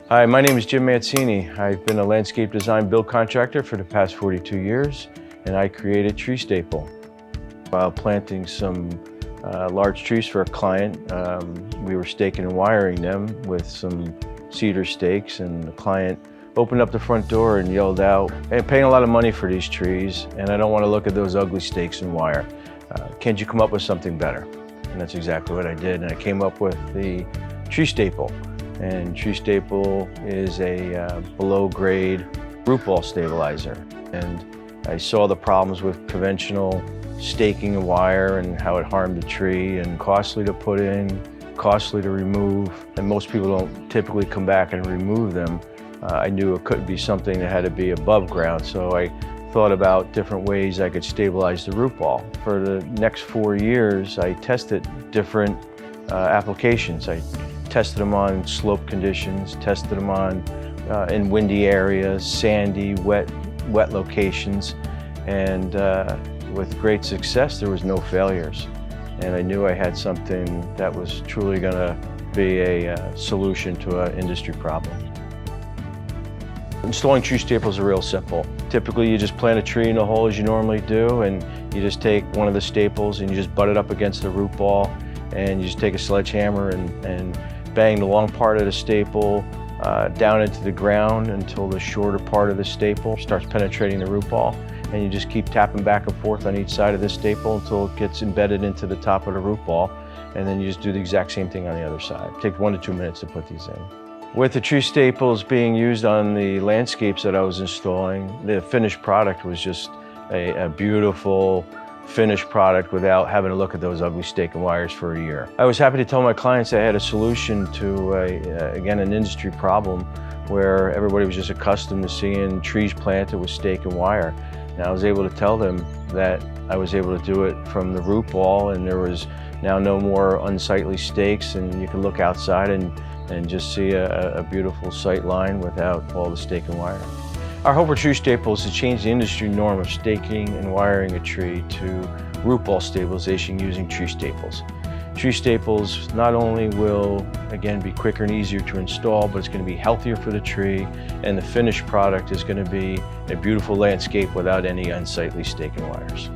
Hi, my name is Jim Mancini. I've been a landscape design build contractor for the past 42 years, and I created Tree Staple. While planting some large trees for a client, we were staking and wiring them with some cedar stakes, and the client opened up the front door and yelled out, "Hey, I'm paying a lot of money for these trees, and I don't want to look at those ugly stakes and wire. Can't you come up with something better?" And that's exactly what I did, and I came up with the Tree Staple. And Tree Staple is a below-grade root ball stabilizer. And I saw the problems with conventional staking and wire and how it harmed the tree, and costly to put in, costly to remove, and most people don't typically come back and remove them. I knew it couldn't be something that had to be above ground, so I thought about different ways I could stabilize the root ball. For the next 4 years, I tested different applications. I tested them on slope conditions, tested them on in windy areas, sandy, wet locations, and with great success, there was no failures. And I knew I had something that was truly going to be a solution to an industry problem. Installing Tree Staples is real simple. Typically, you just plant a tree in a hole as you normally do, and you just take one of the staples and you just butt it up against the root ball, and you just take a sledgehammer and bang the long part of the staple down into the ground until the shorter part of the staple starts penetrating the root ball. And you just keep tapping back and forth on each side of the staple until it gets embedded into the top of the root ball. And then you just do the exact same thing on the other side. It takes 1 to 2 minutes to put these in. With the Tree Staples being used on the landscapes that I was installing, the finished product was just a beautiful finished product without having to look at those ugly stake and wires for a year. I was happy to tell my clients I had a solution to, again, an industry problem where everybody was just accustomed to seeing trees planted with stake and wire. And I was able to tell them that I was able to do it from the root ball, and there was now no more unsightly stakes, and you can look outside and just see a beautiful sight line without all the stake and wire. Our hope for Tree Staples is to change the industry norm of staking and wiring a tree to root ball stabilization using Tree Staples. Tree Staples not only will, again, be quicker and easier to install, but it's going to be healthier for the tree, and the finished product is going to be a beautiful landscape without any unsightly stake and wires.